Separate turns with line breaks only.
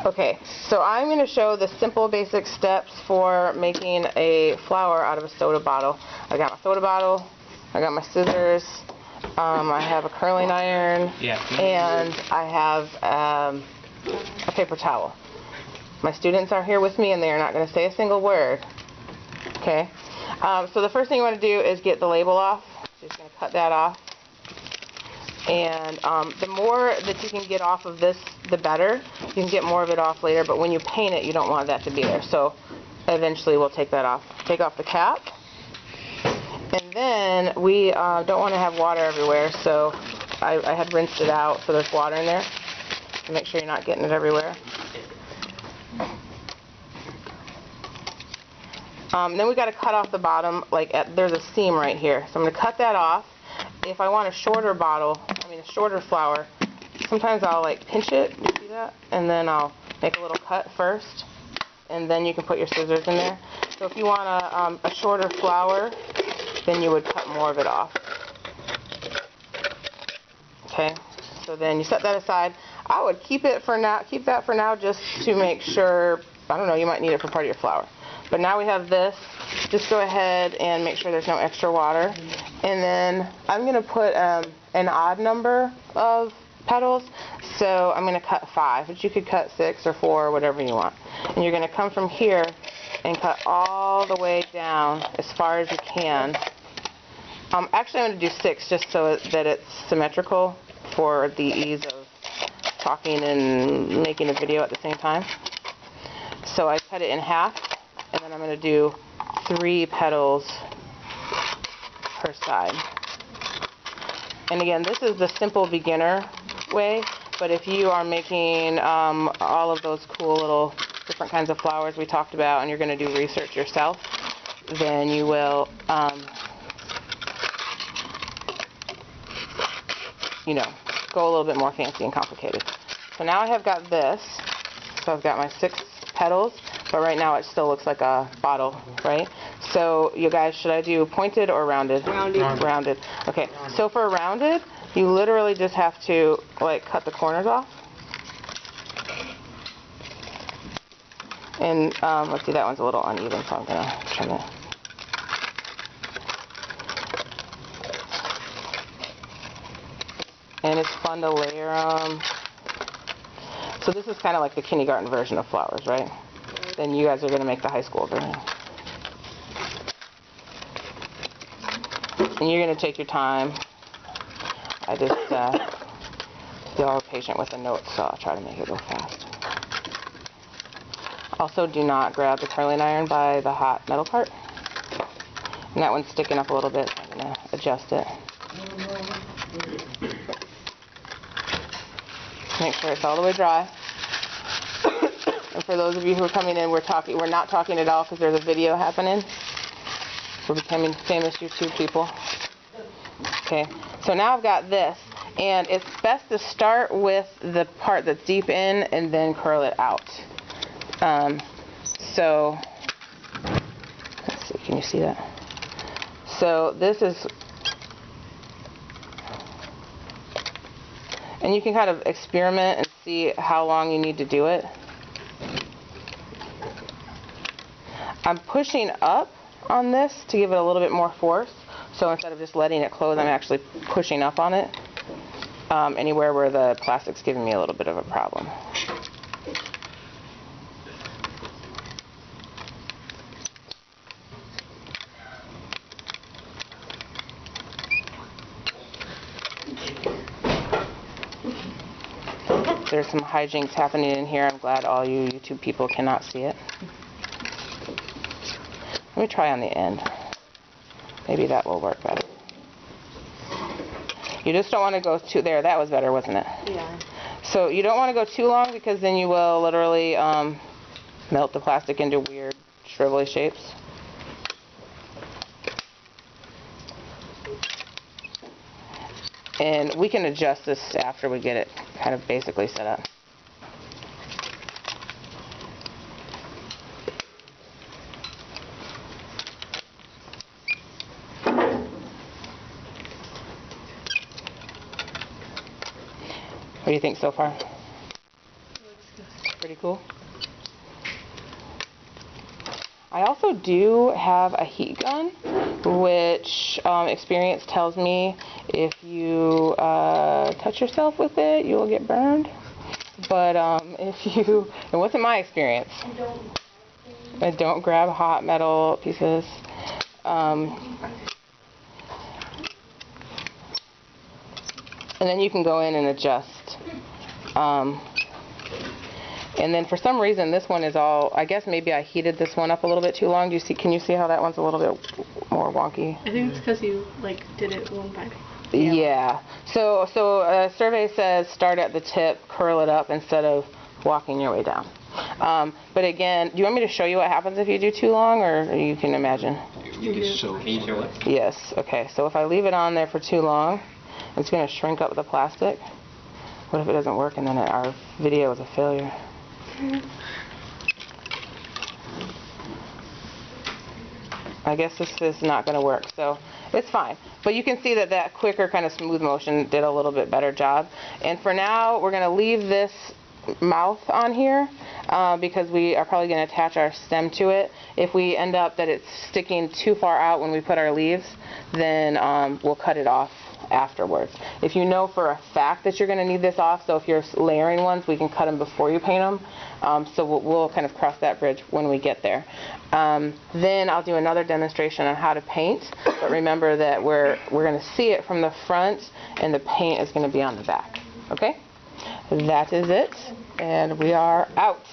Okay, so I'm going to show the simple basic steps for making a flower out of a soda bottle. I got my soda bottle, I got my scissors, I have a curling iron, and I have a paper towel. My students are here with me and they are not going to say a single word. Okay, so the first thing you want to do is get the label off. So you're just going to cut that off. And the more that you can get off of this, the better. You can get more of it off later, but when you paint it, you don't want that to be there. So eventually we'll take that off. Take off the cap. And then we don't want to have water everywhere, so I had rinsed it out so there's water in there. So make sure you're not getting it everywhere. Then we got to cut off the bottom, there's a seam right here. So I'm going to cut that off. If I want a shorter a shorter flower, sometimes I'll pinch it, you see that? And then I'll make a little cut first, and then you can put your scissors in there. So if you want a shorter flower, then you would cut more of it off. Okay, so then you set that aside. I would keep that for now just to make sure, I don't know, you might need it for part of your flower. But now we have this. Just go ahead and make sure there's no extra water. And then I'm going to put an odd number of petals. So I'm going to cut 5, but you could cut 6 or 4 or whatever you want. And you're going to come from here and cut all the way down as far as you can. Actually, I'm going to do 6 just so that it's symmetrical for the ease of talking and making a video at the same time. So I cut it in half. And then I'm going to do 3 petals per side. And again, this is the simple beginner way, but if you are making all of those cool little different kinds of flowers we talked about and you're going to do research yourself, then you will, go a little bit more fancy and complicated. So now I have got this. So I've got my 6 petals. But right now it still looks like a bottle, right? So you guys, should I do pointed or rounded?
Rounded.
Rounded. Okay, so for rounded, you literally just have to cut the corners off. And let's see, that one's a little uneven, so I'm gonna trim it. And it's fun to layer them. So this is kind of like the kindergarten version of flowers, right? Then you guys are going to make the high school version. And you're going to take your time. I just, y'all are patient with the notes, so I'll try to make it go fast. Also, do not grab the curling iron by the hot metal part. And that one's sticking up a little bit, so I'm going to adjust it. Make sure it's all the way dry. And for those of you who are coming in, we're not talking at all because there's a video happening. We're becoming famous YouTube people. Okay, so now I've got this, and it's best to start with the part that's deep in and then curl it out. So, let's see, can you see that? So this is, and you can kind of experiment and see how long you need to do it. I'm pushing up on this to give it a little bit more force. So instead of just letting it close, I'm actually pushing up on it. Anywhere where the plastic's giving me a little bit of a problem. There's some hijinks happening in here. I'm glad all you YouTube people cannot see it. Let me try on the end. Maybe that will work better. You just don't want to go too, there, that was better, wasn't it?
Yeah.
So you don't want to go too long because then you will literally melt the plastic into weird, shrivelly shapes. And we can adjust this after we get it kind of basically set up. What do you think so far?
Looks good.
Pretty cool. I also do have a heat gun, which experience tells me if you touch yourself with it, you will get burned. But it wasn't my experience. And don't grab hot metal pieces. And then you can go in and adjust. And then for some reason this one is all, I guess maybe I heated this one up a little bit too long. Can you see how that one's a little bit more wonky?
I think it's because you did it one by one.
Yeah. So a survey says start at the tip, curl it up instead of walking your way down. But again, do you want me to show you what happens if you do too long, or you can imagine?
You can show me.
Yes. Okay. So if I leave it on there for too long, it's going to shrink up the plastic. What if it doesn't work and then our video is a failure? I guess this is not going to work, so it's fine. But you can see that quicker kind of smooth motion did a little bit better job. And for now, we're going to leave this mouth on here because we are probably going to attach our stem to it. If we end up that it's sticking too far out when we put our leaves, then we'll cut it off afterwards. If you know for a fact that you're going to need this off, so if you're layering ones, we can cut them before you paint them. So we'll kind of cross that bridge when we get there. Then I'll do another demonstration on how to paint. But remember that we're going to see it from the front, and the paint is going to be on the back. Okay? That is it, and we are out.